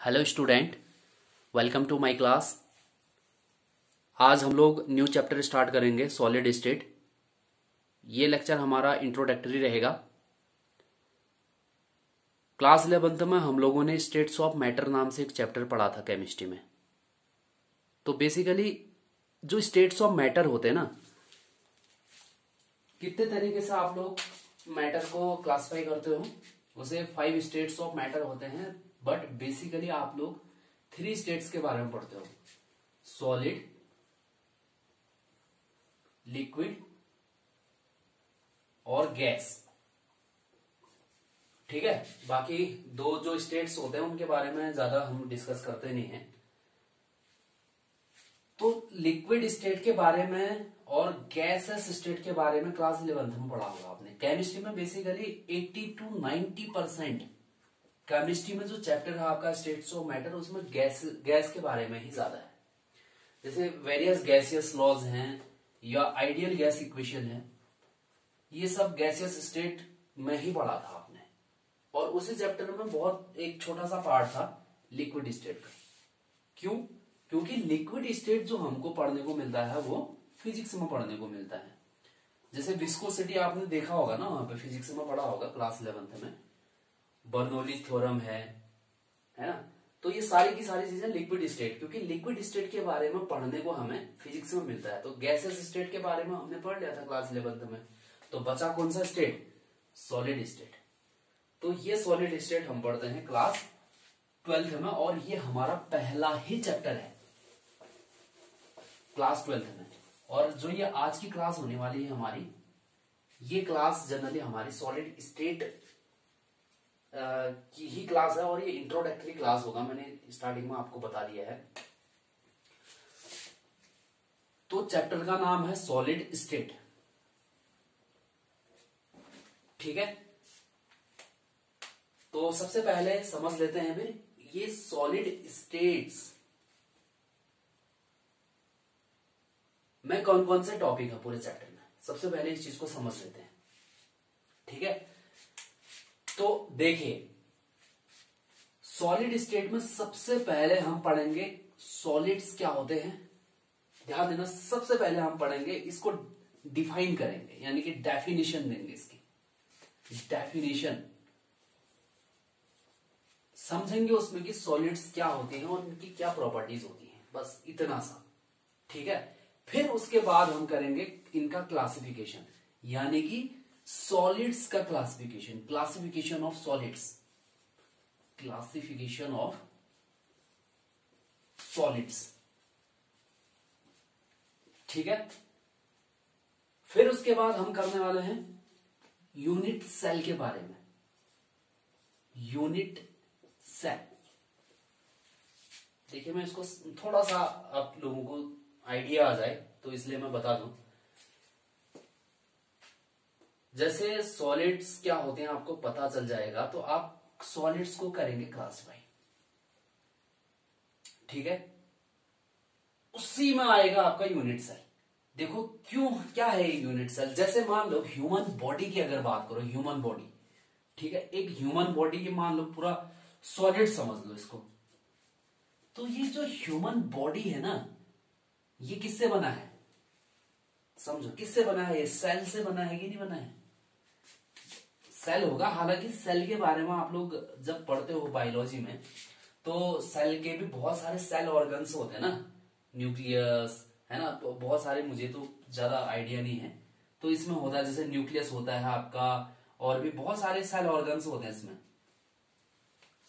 Hello student, welcome to my class. आज हम लोग न्यू चैप्टर स्टार्ट करेंगे सॉलिड स्टेट। ये लेक्चर हमारा इंट्रोडक्टरी रहेगा। क्लास 11th में हम लोगों ने स्टेट्स ऑफ मैटर नाम से एक चैप्टर पढ़ा था केमिस्ट्री में। तो बेसिकली जो स्टेट्स ऑफ मैटर होते हैं ना, कितने तरीके से आप लोग मैटर को क्लासिफाई करते हो, उसे 5 स्टेट्स ऑफ मैटर होते हैं। बट बेसिकली आप लोग 3 स्टेट्स के बारे में पढ़ते हो: सॉलिड, लिक्विड और गैस। ठीक है, बाकी 2 जो स्टेट्स होते हैं उनके बारे में ज्यादा हम डिस्कस करते नहीं हैं। तो लिक्विड स्टेट के बारे में और गैसेस स्टेट के बारे में क्लास 11th में पढ़ा होगा आपने। केमिस्ट्री में बेसिकली 80 to 90% केमिस्ट्री में जो चैप्टर है आपका स्टेट्स ऑफ मैटर, उसमें गैस के बारे में ही ज्यादा है। जैसे वेरियस गैसियस लॉज हैं या आइडियल गैस इक्वेशन है, ये सब गैसियस स्टेट में ही पढ़ा था आपने। और उसी चैप्टर में बहुत एक छोटा सा पार्ट था लिक्विड स्टेट का। क्यों? क्योंकि लिक्विड स्टेट जो हमको पढ़ने को मिलता है वो फिजिक्स में पढ़ने को मिलता है। जैसे विस्कोसिटी आपने देखा होगा ना, वहां पे फिजिक्स में पढ़ा होगा क्लास 11th में, बर्नौलीज थ्योरम है ना। तो ये सारी की सारी चीजें लिक्विड स्टेट, क्योंकि लिक्विड स्टेट के बारे में पढ़ने को हमें फिजिक्स में मिलता है। तो गैसेस स्टेट के बारे में हमने पढ़ लिया था क्लास 11th में। तो बचा कौन सा स्टेट? Solid state. तो ये सॉलिड स्टेट हम पढ़ते हैं क्लास 12th में, और ये हमारा पहला ही चैप्टर है क्लास 12th में। और जो ये आज की क्लास होने वाली है हमारी, ये क्लास जनरली हमारी सॉलिड स्टेट की ही क्लास है, और ये इंट्रोडक्टरी क्लास होगा। मैंने स्टार्टिंग में आपको बता दिया है। तो चैप्टर का नाम है सॉलिड स्टेट। ठीक है, तो सबसे पहले समझ लेते हैं फिर ये सॉलिड स्टेट्स में कौन कौन से टॉपिक है पूरे चैप्टर में। सबसे पहले इस चीज को समझ लेते हैं। ठीक है, तो देखिए सॉलिड स्टेट में सबसे पहले हम पढ़ेंगे सॉलिड्स क्या होते हैं। ध्यान देना, सबसे पहले हम पढ़ेंगे इसको, डिफाइन करेंगे, यानी कि डेफिनेशन देंगे। इसकी डेफिनेशन समझेंगे उसमें कि सॉलिड्स क्या होते हैं और उनकी क्या प्रॉपर्टीज होती हैं, बस इतना सा। ठीक है, फिर उसके बाद हम करेंगे इनका क्लासिफिकेशन, यानी कि सॉलिड्स का classification, classification of solids, classification of solids. ठीक है, फिर उसके बाद हम करने वाले हैं यूनिट सेल के बारे में। यूनिट सेल, देखिए मैं इसको थोड़ा सा आप लोगों को आइडिया आ जाए तो इसलिए मैं बता दूं। जैसे सॉलिड्स क्या होते हैं आपको पता चल जाएगा, तो आप सॉलिड्स को करेंगे क्लासिफाई। ठीक है, उसी में आएगा आपका यूनिट सेल। देखो क्यों, क्या है यूनिट सेल। जैसे मान लो ह्यूमन बॉडी की अगर बात करो, ह्यूमन बॉडी, ठीक है, एक ह्यूमन बॉडी की मान लो पूरा सॉलिड समझ लो इसको। तो ये जो ह्यूमन बॉडी है ना, ये किससे बना है? समझो किससे बना है? ये सेल से बना है कि नहीं बना है? सेल होगा। हालांकि सेल के बारे में आप लोग जब पढ़ते हो बायोलॉजी में, तो सेल के भी बहुत सारे सेल ऑर्गन्स होते हैं ना, न्यूक्लियस है ना, तो बहुत सारे, मुझे तो ज्यादा आइडिया नहीं है। तो इसमें होता है जैसे न्यूक्लियस होता है आपका, और भी बहुत सारे सेल ऑर्गन्स होते हैं इसमें।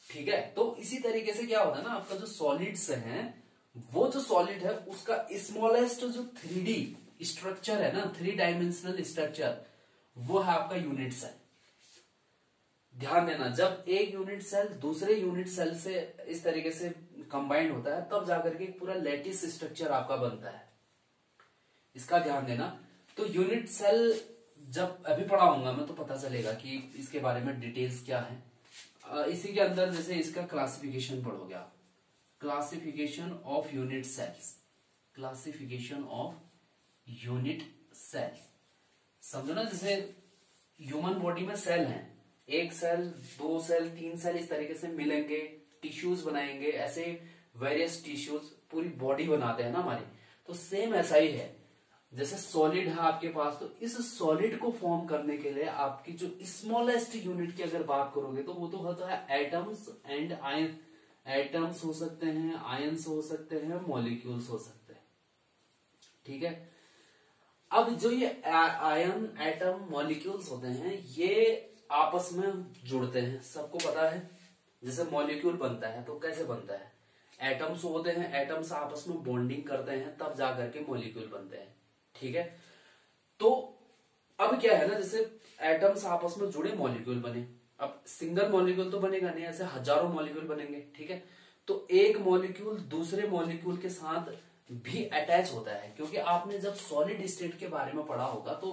ठीक है, तो इसी तरीके से क्या होता है ना, आपका जो सॉलिड्स है, वो जो सॉलिड है उसका स्मॉलेस्ट जो 3D स्ट्रक्चर है ना, 3 डायमेंशनल स्ट्रक्चर, वो है आपका यूनिट सेल। ध्यान देना, जब एक यूनिट सेल दूसरे यूनिट सेल से इस तरीके से कंबाइंड होता है, तब जाकर के पूरा लैटिस स्ट्रक्चर आपका बनता है। इसका ध्यान देना। तो यूनिट सेल जब अभी पढ़ाऊंगा मैं, तो पता चलेगा कि इसके बारे में डिटेल्स क्या है। इसी के अंदर जैसे इसका क्लासिफिकेशन पढ़ोगे आप, classification of unit cells, classification of unit cells. समझो ना, जैसे ह्यूमन बॉडी में सेल हैं, 1 सेल, 2 सेल, 3 सेल, इस तरीके से मिलेंगे, टिश्यूज बनाएंगे, ऐसे वेरियस टिश्यूज पूरी बॉडी बनाते हैं ना हमारी, तो सेम ऐसा ही है। जैसे सॉलिड है आपके पास, तो इस सॉलिड को फॉर्म करने के लिए आपकी जो स्मॉलेस्ट यूनिट की अगर बात करोगे तो वो तो होता है एटम्स एंड आयन। एटम्स हो सकते हैं, आयन्स हो सकते हैं, मॉलिक्यूल्स हो सकते हैं, ठीक है। अब जो ये आयन, एटम, मॉलिक्यूल्स होते हैं ये आपस में जुड़ते हैं, सबको पता है। जैसे मॉलिक्यूल बनता है तो कैसे बनता है, एटम्स होते हैं, एटम्स आपस में बॉन्डिंग करते हैं तब जाकर के मॉलिक्यूल बनते हैं, ठीक है। तो अब क्या है ना, जैसे एटम्स आपस में जुड़े मॉलिक्यूल बने, अब सिंगल मॉलिक्यूल तो बनेगा नहीं, ऐसे हजारों मॉलिक्यूल बनेंगे, ठीक है। तो एक मॉलिक्यूल दूसरे मॉलिक्यूल के साथ भी अटैच होता है, क्योंकि आपने जब सॉलिड स्टेट के बारे में पढ़ा होगा तो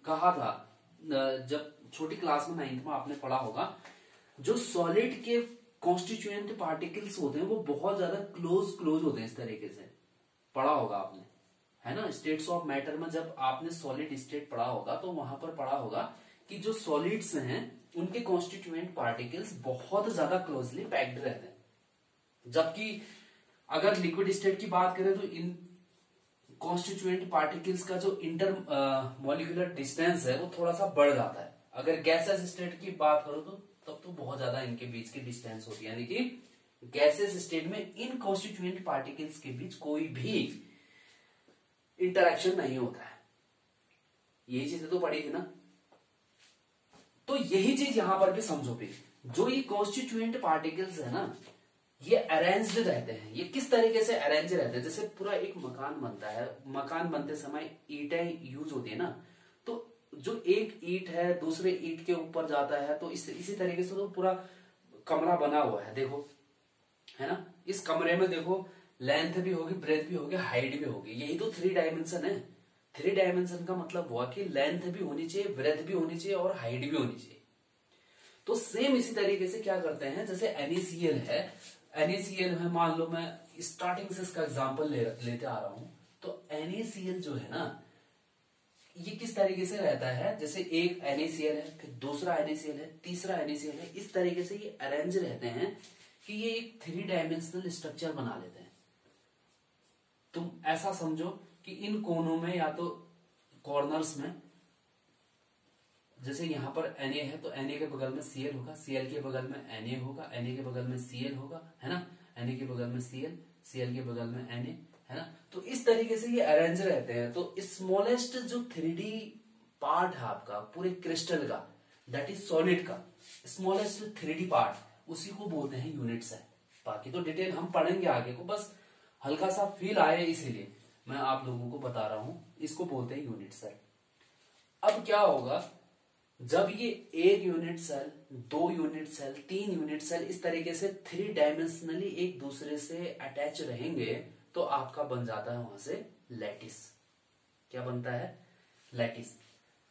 कहा था, जब छोटी क्लास में 9th में आपने पढ़ा होगा, जो सॉलिड के कॉन्स्टिट्यूएंट पार्टिकल्स होते हैं वो बहुत ज्यादा क्लोज होते हैं, इस तरीके से पढ़ा होगा आपने, है ना। स्टेट्स ऑफ मैटर में जब आपने सॉलिड स्टेट पढ़ा होगा तो वहां पर पढ़ा होगा कि जो सॉलिड्स हैं उनके कॉन्स्टिट्यूएंट पार्टिकल्स बहुत ज्यादा क्लोजली पैक्ड रहते हैं, जबकि अगर लिक्विड स्टेट की बात करें तो इन कॉन्स्टिट्यूएंट पार्टिकल्स का जो इंटर मॉलिक्यूलर डिस्टेंस है वो थोड़ा सा बढ़ जाता है। अगर गैसेस स्टेट की बात करो तो तब तो बहुत ज्यादा इनके बीच की डिस्टेंस होती है, यानी कि गैसेस स्टेट में इन कॉन्स्टिट्यूएंट पार्टिकल्स के बीच कोई भी इंटरेक्शन नहीं होता है। यही चीजें तो पढ़ी थी ना, तो यही चीज यहां पर भी समझो भी, जो ये कॉन्स्टिट्यूएंट पार्टिकल्स है ना ये अरेंज्ड रहते हैं। ये किस तरीके से अरेंज रहते हैं, जैसे पूरा एक मकान बनता है, मकान बनते समय ईंटें यूज होती है ना, तो जो एक ईंट है दूसरे ईंट के ऊपर जाता है, तो इसी तरीके से तो पूरा कमरा बना हुआ है, देखो, है ना। इस कमरे में देखो लेंथ भी होगी, ब्रेथ भी होगी, हाइट भी होगी, यही तो 3 डायमेंशन है। 3 डायमेंशन का मतलब हुआ कि लेंथ भी होनी चाहिए, ब्रेथ भी होनी चाहिए और हाइट भी होनी चाहिए। तो सेम इसी तरीके से क्या करते हैं, जैसे NaCl है, NaCl है, मान लो मैं स्टार्टिंग से इसका एग्जांपल लेते आ रहा हूं, तो NaCl जो है ना ये किस तरीके से रहता है, जैसे एक NaCl है, फिर दूसरा NaCl है, तीसरा NaCl है, इस तरीके से ये अरेंज रहते हैं कि ये एक 3 डायमेंशनल स्ट्रक्चर बना लेते हैं। तुम ऐसा समझो कि इन कोनों में या तो कॉर्नर्स में, जैसे यहां पर Na है तो Na के बगल में Cl होगा, Cl के बगल में Na होगा, Na के बगल में Cl होगा, है ना, Na के बगल में Cl, Cl के बगल में Na, है ना। तो इस तरीके से ये अरेंज रहते हैं। तो स्मॉलेस्ट जो 3D पार्ट है आपका पूरे क्रिस्टल का, दैट इज सॉलिड का स्मॉलेस्ट 3D पार्ट, उसी को बोलते हैं यूनिट सेल। बाकी तो डिटेल हम पढ़ेंगे आगे को, बस हल्का सा फील आए इसीलिए मैं आप लोगों को बता रहा हूं, इसको बोलते हैं यूनिट सेल। अब क्या होगा, जब ये 1 unit cell, 2 unit cell, 3 unit cell इस तरीके से 3 डायमेंशनली एक दूसरे से अटैच रहेंगे तो आपका बन जाता है वहां से लैटिस। क्या बनता है, लैटिस।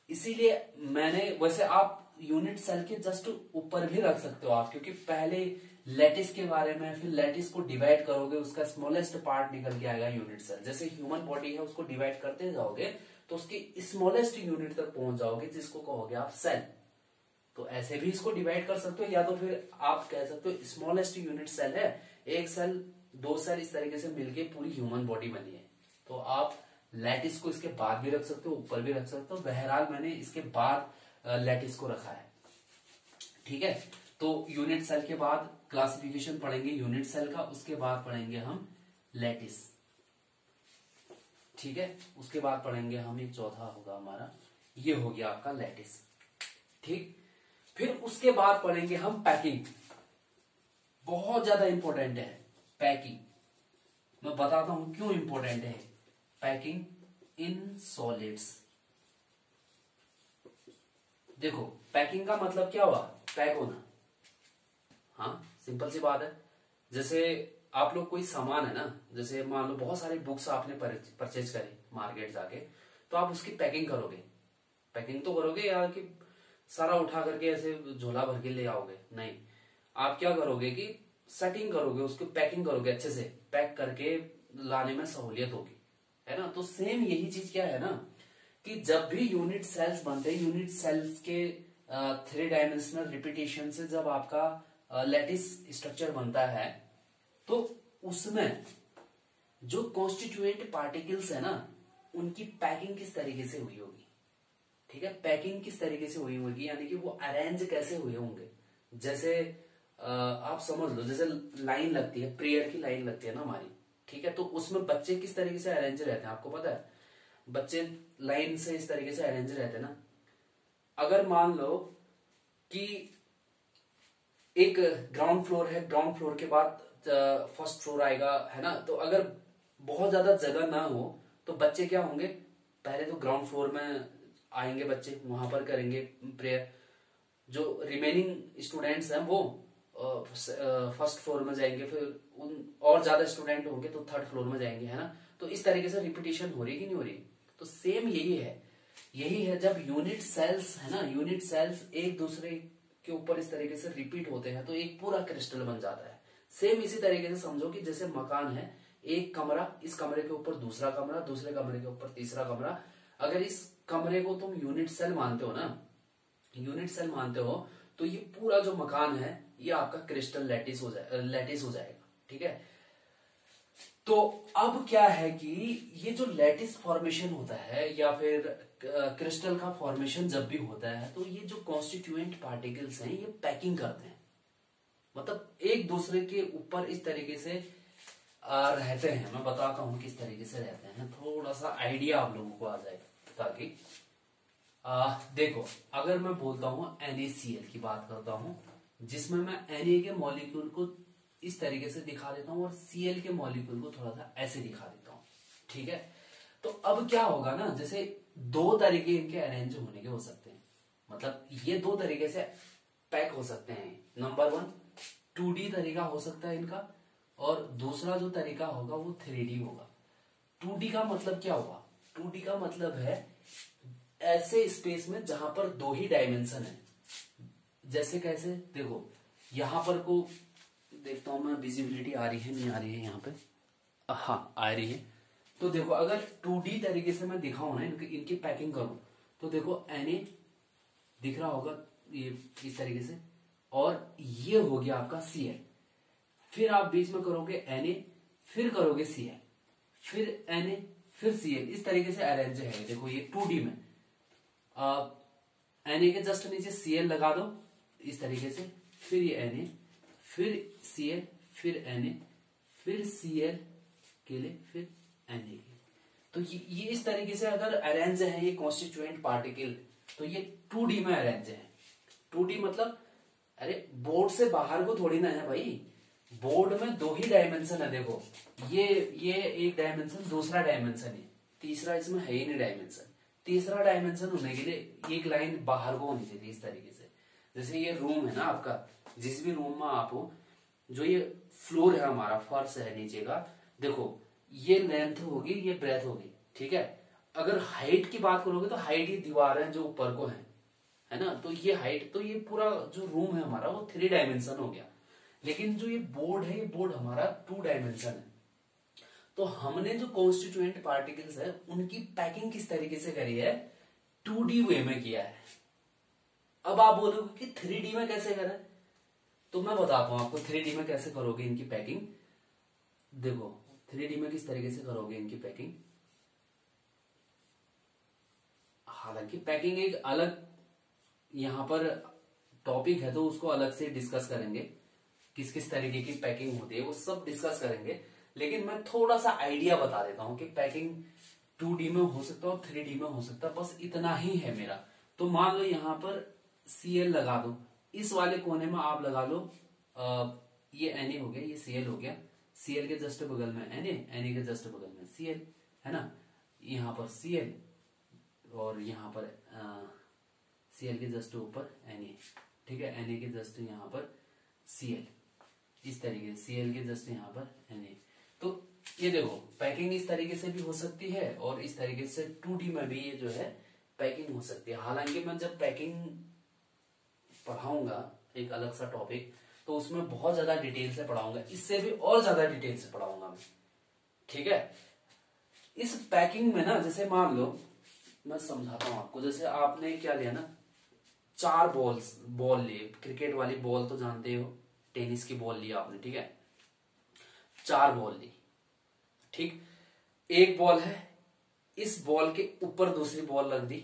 इसीलिए मैंने, वैसे आप यूनिट सेल के जस्ट ऊपर भी रख सकते हो आप, क्योंकि पहले लैटिस के बारे में, फिर लैटिस को डिवाइड करोगे, उसका स्मॉलेस्ट पार्ट निकल के आएगा यूनिट सेल। जैसे ह्यूमन बॉडी है उसको डिवाइड करते जाओगे तो उसकी स्मॉलेस्ट यूनिट तक पहुंच जाओगे जिसको कहोगे आप सेल। तो ऐसे भी इसको डिवाइड कर सकते हो, या तो फिर आप कह सकते हो स्मॉलेस्ट यूनिट सेल है, 1 सेल 2 सेल इस तरीके से मिलके पूरी ह्यूमन बॉडी बनी है। तो आप लैटिस को इसके बाद भी रख सकते हो, ऊपर भी रख सकते हो, बहरहाल मैंने इसके बाद लैटिस को रखा है, ठीक है। तो यूनिट सेल के बाद क्लासिफिकेशन पढ़ेंगे यूनिट सेल का, उसके बाद पढ़ेंगे हम लैटिस, ठीक है। उसके बाद पढ़ेंगे हम, एक चौथा होगा हमारा, ये हो गया आपका लैटिस, ठीक। फिर उसके बाद पढ़ेंगे हम पैकिंग, बहुत ज्यादा इंपॉर्टेंट है पैकिंग। मैं बताता हूं क्यों इंपॉर्टेंट है पैकिंग इन सॉलिड्स। देखो पैकिंग का मतलब क्या हुआ, पैक होना, हाँ सिंपल सी बात है। जैसे आप लोग कोई सामान है ना, जैसे मान लो बहुत सारी बुक्स आपने परचेज करी मार्केट जाके, तो आप उसकी पैकिंग करोगे, पैकिंग तो करोगे या कि सारा उठा करके ऐसे झोला भर के ले आओगे, नहीं, आप क्या करोगे कि सेटिंग करोगे, उसको पैकिंग करोगे, अच्छे से पैक करके लाने में सहूलियत होगी, है ना। तो सेम यही चीज क्या है ना, कि जब भी यूनिट सेल्स बनते हैं, यूनिट सेल्स के 3 डायमेंशनल रिपीटेशन से जब आपका लैटिस स्ट्रक्चर बनता है, तो उसमें जो कॉन्स्टिट्यूएंट पार्टिकल्स है ना, उनकी पैकिंग किस तरीके से हुई होगी, ठीक है, पैकिंग किस तरीके से हुई होगी, यानी कि वो अरेंज कैसे हुए होंगे। जैसे आप समझ लो, जैसे लाइन लगती है, प्रेयर की लाइन लगती है ना हमारी, ठीक है, तो उसमें बच्चे किस तरीके से अरेंज रहते हैं, आपको पता है, बच्चे लाइन से इस तरीके से अरेंज रहते हैं ना। अगर मान लो कि एक ग्राउंड फ्लोर है, ग्राउंड फ्लोर के बाद फर्स्ट फ्लोर आएगा, है ना, तो अगर बहुत ज्यादा जगह ना हो तो बच्चे क्या होंगे, पहले तो ग्राउंड फ्लोर में आएंगे बच्चे, वहां पर करेंगे प्रेयर। जो रिमेनिंग स्टूडेंट्स हैं वो फर्स्ट फ्लोर में जाएंगे, फिर उन और ज्यादा स्टूडेंट होंगे तो थर्ड फ्लोर में जाएंगे, है ना। तो इस तरीके से रिपीटिशन हो रही कि नहीं हो रही। तो सेम यही है जब यूनिट सेल्स है ना, यूनिट सेल्स एक दूसरे के ऊपर इस तरीके से रिपीट होते हैं तो एक पूरा क्रिस्टल बन जाता है। सेम इसी तरीके से समझो कि जैसे मकान है, एक कमरा, इस कमरे के ऊपर दूसरा कमरा, दूसरे कमरे के ऊपर तीसरा कमरा। अगर इस कमरे को तुम यूनिट सेल मानते हो ना, यूनिट सेल मानते हो, तो ये पूरा जो मकान है ये आपका क्रिस्टल लैटिस हो जाएगा, ठीक है। तो अब क्या है कि ये जो लैटिस फॉर्मेशन होता है या फिर क्रिस्टल का फॉर्मेशन जब भी होता है, तो ये जो कॉन्स्टिट्यूएंट पार्टिकल्स हैं ये पैकिंग करते हैं, मतलब एक दूसरे के ऊपर इस तरीके से रहते हैं। मैं बताता हूं किस तरीके से रहते हैं, थोड़ा सा आइडिया आप लोगों को आ जाए, ताकि देखो, अगर मैं बोलता हूं NaCl की बात करता हूं, जिसमें मैं Na के मॉलिक्यूल को इस तरीके से दिखा देता हूं और Cl के मॉलिक्यूल को थोड़ा सा ऐसे दिखा देता हूं, ठीक है। तो अब क्या होगा ना, जैसे दो तरीके इनके अरेंज होने के हो सकते हैं, मतलब ये दो तरीके से पैक हो सकते हैं। नंबर 1 2D तरीका हो सकता है इनका, और दूसरा जो तरीका होगा वो 3D होगा। 2D का मतलब क्या होगा, 2D का मतलब है ऐसे स्पेस में जहां पर दो ही डायमेंशन है। जैसे कैसे, देखो यहां पर को देखता हूं मैं, विजिबिलिटी आ रही है नहीं आ रही है यहाँ पे, हाँ आ रही है। तो देखो अगर 2D तरीके से मैं दिखाऊं ना, इनकी पैकिंग करूं, तो देखो Na दिख रहा होगा ये इस तरीके से, और ये हो गया आपका Cl। फिर आप बीच में करोगे Na, फिर करोगे Cl, फिर Na, फिर Cl, इस तरीके से अरेंज है। देखो ये 2D में Na के जस्ट नीचे Cl लगा दो इस तरीके से, फिर ये Na, फिर Cl, फिर Na, फिर Cl के लिए, फिर Na के लिए। तो ये इस तरीके से अगर अरेंज है ये कॉन्स्टिट्यूएंट पार्टिकल, तो ये 2D में अरेंज है। 2D मतलब अरे बोर्ड से बाहर को थोड़ी ना है भाई, बोर्ड में दो ही डायमेंशन है। देखो ये एक डायमेंशन, दूसरा डायमेंशन है, तीसरा इसमें है ही नहीं डायमेंशन। तीसरा डायमेंशन होने के लिए एक लाइन बाहर को होनी चाहिए इस तरीके से। जैसे ये रूम है ना आपका, जिस भी रूम में आप हो, जो ये फ्लोर है हमारा, फर्श है नीचे का, देखो ये लेंथ होगी, ये ब्रेथ होगी, ठीक है। अगर हाइट की बात करोगे तो हाइट ये दीवार है जो ऊपर को है ना, तो ये हाइट, तो ये पूरा जो रूम है हमारा वो 3 डायमेंशन हो गया। लेकिन जो ये बोर्ड है, ये बोर्ड हमारा 2 डायमेंशन है। तो हमने जो कॉन्स्टिट्यूएंट पार्टिकल्स है उनकी पैकिंग किस तरीके से करी है, 2D वे में किया है। अब आप बोलोगे कि 3D में कैसे करें, तो मैं बताता हूं आपको 3D में कैसे करोगे इनकी पैकिंग। देखो 3D में किस तरीके से करोगे इनकी पैकिंग, हालांकि पैकिंग एक अलग यहां पर टॉपिक है, तो उसको अलग से डिस्कस करेंगे, किस किस तरीके की पैकिंग होती है वो सब डिस्कस करेंगे। लेकिन मैं थोड़ा सा आइडिया बता देता हूं कि पैकिंग 2D में हो सकता है और 3D में हो सकता है, बस इतना ही है मेरा। तो मान लो यहां पर Cl लगा दो, इस वाले कोने में आप लगा लो ये Na हो गया, ये Cl हो गया, Cl के जस्ट बगल में Na के जस्ट बगल में Cl, है ना। यहाँ पर Cl और यहाँ पर Cl के जस्ट ऊपर Na, ठीक है, Na के जस्ट यहाँ पर Cl, इस तरीके से Cl के जस्ट यहाँ पर Na। तो ये देखो पैकिंग इस तरीके से भी हो सकती है और इस तरीके से 2D में भी ये जो है पैकिंग हो सकती है। हालांकि मैं जब पैकिंग पढ़ाऊंगा एक अलग सा टॉपिक, तो उसमें बहुत ज्यादा डिटेल से पढ़ाऊंगा, इससे भी और ज्यादा डिटेल से पढ़ाऊंगा मैं, ठीक है। इस पैकिंग में ना, जैसे मान लो मैं समझाता हूं आपको, जैसे आपने क्या लिया ना, 4 बॉल लिए, क्रिकेट वाली बॉल तो जानते हो, टेनिस की बॉल ली आपने, ठीक है, 4 बॉल ली, ठीक, एक बॉल है, इस बॉल के ऊपर दूसरी बॉल रख दी,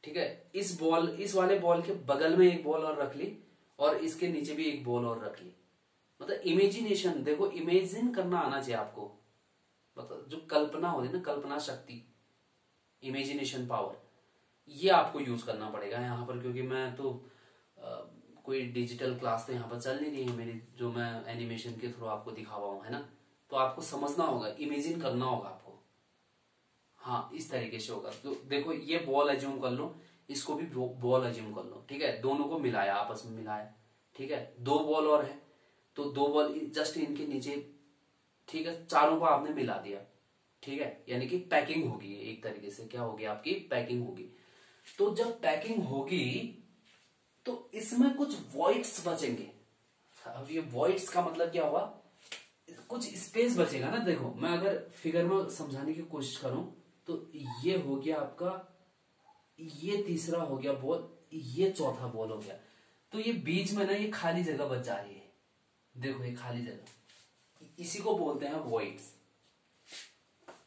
ठीक है, इस वाले बॉल के बगल में एक बॉल और रख ली, और इसके नीचे भी एक बॉल और रख ली। मतलब इमेजिनेशन, देखो इमेजिन करना आना चाहिए आपको, मतलब जो कल्पना होती है ना, कल्पना शक्ति, इमेजिनेशन पावर, ये आपको यूज करना पड़ेगा यहाँ पर, क्योंकि मैं तो कोई डिजिटल क्लास तो यहाँ पर चल नहीं रही है मेरी, जो मैं एनिमेशन के थ्रू आपको दिखा रहा हूँ, है ना, तो आपको समझना होगा, इमेजिन करना होगा आपको। हाँ, इस तरीके से होगा। तो देखो ये बॉल एज्यूम कर लो, इसको भी बॉल एज्यूम कर लो, ठीक है, दोनों को मिलाया, आपस में मिलाया, ठीक है, 2 बॉल और है, तो 2 बॉल जस्ट इनके नीचे, ठीक है, चारों को आपने मिला दिया, ठीक है, यानी कि पैकिंग होगी, एक तरीके से क्या होगी, आपकी पैकिंग होगी। तो जब पैकिंग होगी तो इसमें कुछ वॉइड्स बचेंगे। अब ये वॉइड्स का मतलब क्या हुआ, कुछ स्पेस बचेगा ना। देखो मैं अगर फिगर में समझाने की कोशिश करूं तो ये हो गया आपका, ये तीसरा हो गया बॉल, ये चौथा बॉल हो गया, तो ये बीच में ना ये खाली जगह बच जा रही है, देखो ये खाली जगह, इसी को बोलते हैं वॉइड्स।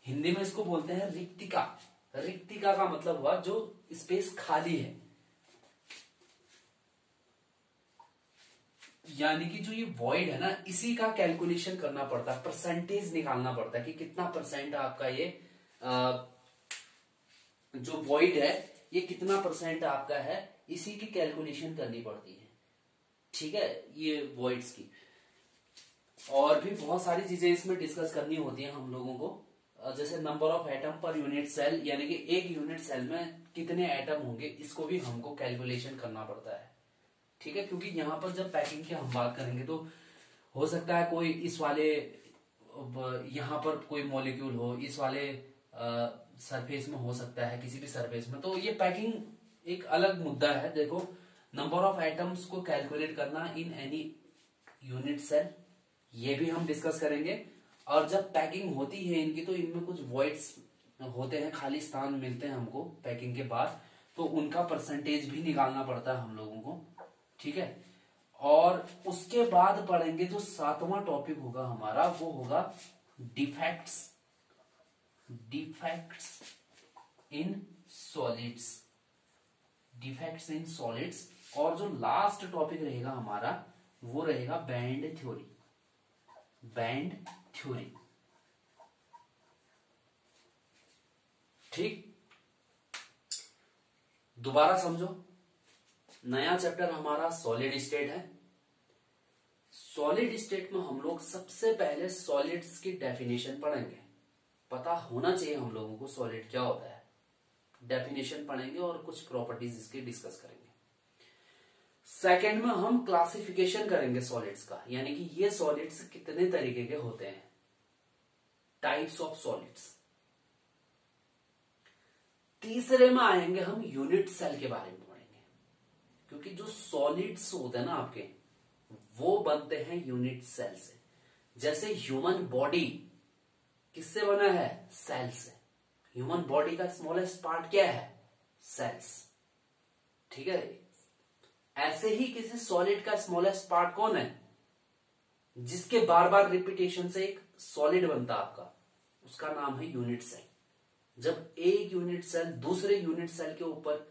हिंदी में इसको बोलते हैं रिक्तिका। रिक्तिका का मतलब हुआ जो स्पेस खाली है, यानी कि जो ये वॉइड है ना, इसी का कैलकुलेशन करना पड़ता है, परसेंटेज निकालना पड़ता है कि कितना परसेंट आपका ये जो वॉइड है ये कितना परसेंट आपका है, इसी की कैलकुलेशन करनी पड़ती है, ठीक है, ये वॉइड्स की। और भी बहुत सारी चीजें इसमें डिस्कस करनी होती है हम लोगों को, जैसे number of atom per unit cell, यानी कि एक यूनिट सेल में कितने एटम होंगे, इसको भी हमको कैलकुलेशन करना पड़ता है, ठीक है, क्योंकि यहाँ पर जब पैकिंग की हम बात करेंगे तो हो सकता है कोई इस वाले यहाँ पर कोई मॉलिक्यूल हो, इस वाले सरफेस में हो सकता है, किसी भी सरफेस में, तो ये पैकिंग एक अलग मुद्दा है। देखो नंबर ऑफ एटम्स को कैलकुलेट करना इन एनी यूनिट सेल, ये भी हम डिस्कस करेंगे। और जब पैकिंग होती है इनकी तो इनमें कुछ वॉइड्स होते हैं, खाली स्थान मिलते हैं हमको पैकिंग के बाद, तो उनका परसेंटेज भी निकालना पड़ता है हम लोगों को, ठीक है। और उसके बाद पढ़ेंगे जो 7वां टॉपिक होगा हमारा, वो होगा defects, defects in solids, defects in solids. और जो लास्ट टॉपिक रहेगा हमारा वो रहेगा बैंड थ्योरी, बैंड थ्योरी, ठीक। दोबारा समझो, नया चैप्टर हमारा सॉलिड स्टेट है। सॉलिड स्टेट में हम लोग सबसे पहले सॉलिड्स की डेफिनेशन पढ़ेंगे, पता होना चाहिए हम लोगों को सॉलिड क्या होता है, डेफिनेशन पढ़ेंगे और कुछ प्रॉपर्टीज इसके डिस्कस करेंगे। सेकंड में हम क्लासिफिकेशन करेंगे सॉलिड्स का, यानी कि ये सॉलिड्स कितने तरीके के होते हैं, टाइप्स ऑफ सॉलिड्स। तीसरे में आएंगे हम यूनिट सेल के बारे में पढ़ेंगे, क्योंकि जो सॉलिड्स होते हैं ना आपके, वो बनते हैं यूनिट सेल से। जैसे ह्यूमन बॉडी किससे बना है, सेल से। ह्यूमन बॉडी का स्मॉलेस्ट पार्ट क्या है, सेल्स, ठीक है। ऐसे ही किसी सॉलिड का स्मॉलेस्ट पार्ट कौन है, जिसके बार बार रिपीटेशन से एक सॉलिड बनता है आपका, उसका नाम है यूनिट सेल। जब एक यूनिट सेल दूसरे यूनिट सेल के ऊपर,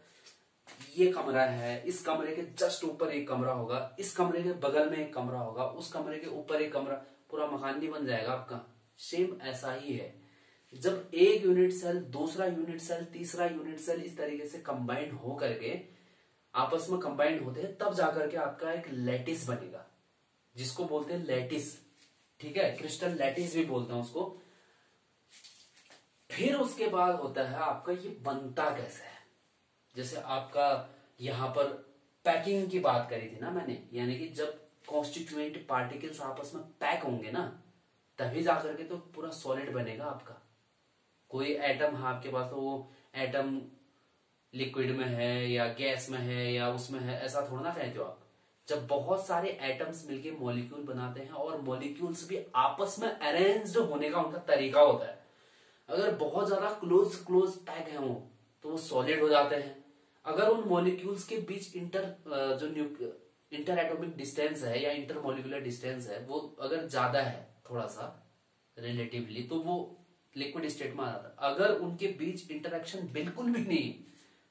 ये कमरा है, इस कमरे के जस्ट ऊपर एक कमरा होगा, इस कमरे के बगल में एक कमरा होगा, उस कमरे के ऊपर एक कमरा, पूरा मकान नहीं बन जाएगा आपका। सेम ऐसा ही है, जब एक यूनिट सेल दूसरा यूनिट सेल तीसरा यूनिट सेल इस तरीके से कंबाइंड हो करके आपस में कंबाइंड होते हैं, तब जाकर के आपका एक लैटिस बनेगा, जिसको बोलते हैं लैटिस, ठीक है, क्रिस्टल लैटिस भी बोलते हैं उसको। फिर उसके बाद होता है आपका ये बनता कैसे है। जैसे आपका यहां पर पैकिंग की बात करी थी ना मैंने, यानी कि जब कॉन्स्टिट्यूएंट पार्टिकल्स आपस में पैक होंगे ना, तभी जाकर के तो पूरा सॉलिड बनेगा आपका। कोई एटम है आपके पास, तो वो एटम लिक्विड में है या गैस में है या उसमें है, ऐसा थोड़ा ना कहते हो आप। जब बहुत सारे एटम्स मिलके मॉलिक्यूल बनाते हैं, और मॉलिक्यूल्स भी आपस में अरेंज्ड होने का उनका तरीका होता है। अगर बहुत ज्यादा क्लोज क्लोज पैक है वो, तो वो सॉलिड हो जाते हैं। अगर उन मॉलिक्यूल्स के बीच इंटर एटॉमिक डिस्टेंस है या इंटरमोलिकुलर डिस्टेंस है वो अगर ज्यादा है थोड़ा सा रिलेटिवली, तो वो लिक्विड स्टेट में आ जाता है। अगर उनके बीच इंटरेक्शन बिल्कुल भी नहीं,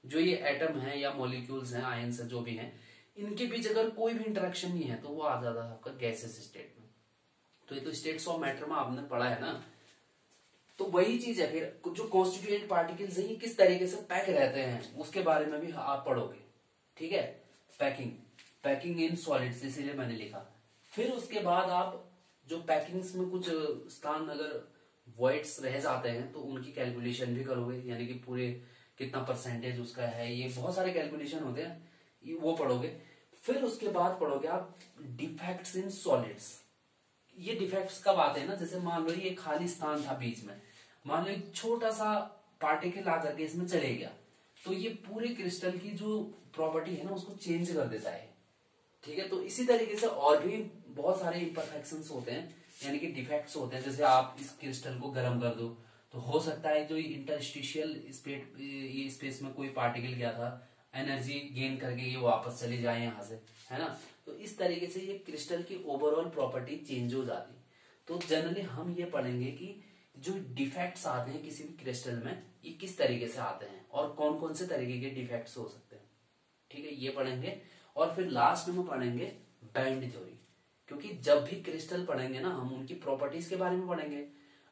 जो ये एटम है या मॉलिक्यूल्स हैं, आयंस है, जो भी हैं, इनके बीच अगर कोई भी इंटरेक्शन नहीं है तो वो आ जाता है आपका गैसेस स्टेट में। तो ये तो स्टेट्स ऑफ मैटर में आपने पढ़ा है ना। तो वही चीज है, फिर जो कॉन्स्टिट्यूएंट पार्टिकल्स हैं ये किस तरीके से पैक रहते हैं उसके बारे में भी आप पढ़ोगे। ठीक है, पैकिंग इन सॉलिड्स, इसीलिए मैंने लिखा। फिर उसके बाद आप जो पैकिंग्स में कुछ स्थान अगर वॉइड्स रह जाते हैं तो उनकी कैलकुलेशन भी करोगे, यानी कि पूरे कितना परसेंटेज उसका है, ये बहुत सारे कैलकुलेशन होते हैं, वो पढ़ोगे। फिर उसके बाद पढ़ोगे आप डिफेक्ट्स इन सॉलिड्स। ये डिफेक्ट्स कब आते हैं ना, जैसे मान लो ये खाली स्थान था बीच में, मान लो एक छोटा सा पार्टिकल आकर के इसमें चले गया, तो ये पूरे क्रिस्टल की जो प्रॉपर्टी है ना उसको चेंज कर देता है। ठीक है, तो इसी तरीके से और भी बहुत सारे इम्परफेक्शंस होते हैं, यानी कि डिफेक्ट्स होते हैं। जैसे आप इस क्रिस्टल को गर्म कर दो तो हो सकता है जो इंटरस्टिशियल स्पेस में कोई पार्टिकल गया था, एनर्जी गेन करके ये वापस चले जाए यहाँ से, है ना। तो इस तरीके से ये क्रिस्टल की ओवरऑल प्रॉपर्टी चेंज हो जाती है। तो जनरली हम ये पढ़ेंगे कि जो डिफेक्ट्स आते हैं किसी भी क्रिस्टल में ये किस तरीके से आते हैं और कौन कौन से तरीके के डिफेक्ट्स हो सकते हैं। ठीक है, ये पढ़ेंगे। और फिर लास्ट में पढ़ेंगे बैंड थ्योरी, क्योंकि जब भी क्रिस्टल पढ़ेंगे ना हम उनकी प्रॉपर्टीज के बारे में पढ़ेंगे।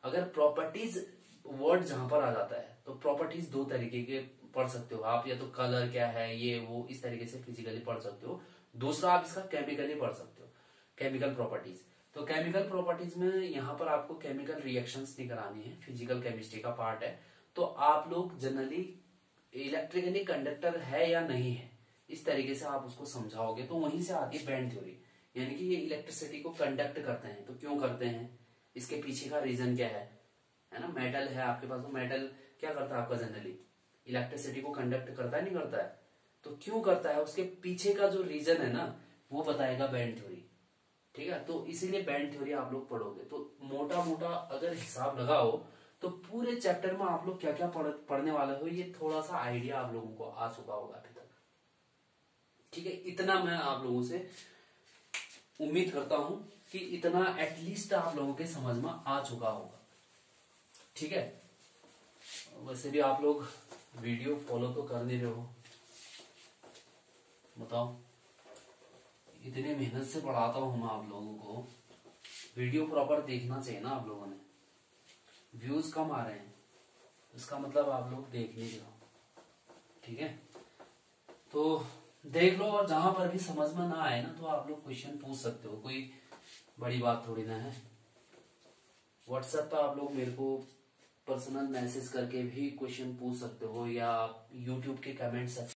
अगर प्रॉपर्टीज वर्ड जहां पर आ जाता है तो प्रॉपर्टीज दो तरीके के पढ़ सकते हो आप, या तो कलर क्या है ये वो इस तरीके से फिजिकली पढ़ सकते हो, दूसरा आप इसका केमिकली पढ़ सकते हो, केमिकल प्रॉपर्टीज। तो केमिकल प्रॉपर्टीज में यहाँ पर आपको केमिकल रिएक्शंस नहीं करानी है, फिजिकल केमिस्ट्री का पार्ट है। तो आप लोग जनरली इलेक्ट्रिकली कंडक्टर है या नहीं है इस तरीके से आप उसको समझाओगे, तो वहीं से आती है बैंड थ्योरी, यानी कि ये इलेक्ट्रिसिटी को कंडक्ट करते हैं तो क्यों करते हैं, इसके पीछे का रीजन क्या है ना। मेटल है आपके पास, तो मेटल क्या करता है आपका जनरली इलेक्ट्रिसिटी को कंडक्ट करता है, नहीं करता है, तो क्यों करता है उसके पीछे का जो रीजन है ना वो बताएगा बैंड थ्योरी। ठीक है, तो इसीलिए बैंड थ्योरी आप लोग पढ़ोगे। तो मोटा मोटा अगर हिसाब लगाओ तो पूरे चैप्टर में आप लोग क्या क्या पढ़ने वाले हो ये थोड़ा सा आइडिया आप लोगों को आ चुका होगा अभी तक। ठीक है, इतना मैं आप लोगों से उम्मीद करता हूं कि इतना एटलीस्ट आप लोगों के समझ में आ चुका होगा। ठीक है, वैसे भी आप लोग वीडियो फॉलो तो कर नहीं रहे हो, बताओ इतनी मेहनत से पढ़ाता हूं मैं आप लोगों को, वीडियो प्रॉपर देखना चाहिए ना आप लोगों ने। व्यूज कम आ रहे हैं इसका मतलब आप लोग देख नहीं रहे हो। ठीक है, तो देख लो, और जहां पर भी समझ में ना आए ना तो आप लोग क्वेश्चन पूछ सकते हो, कोई बड़ी बात थोड़ी ना है। व्हाट्सएप पर आप लोग मेरे को पर्सनल मैसेज करके भी क्वेश्चन पूछ सकते हो, या यूट्यूब के कमेंट सेक्शन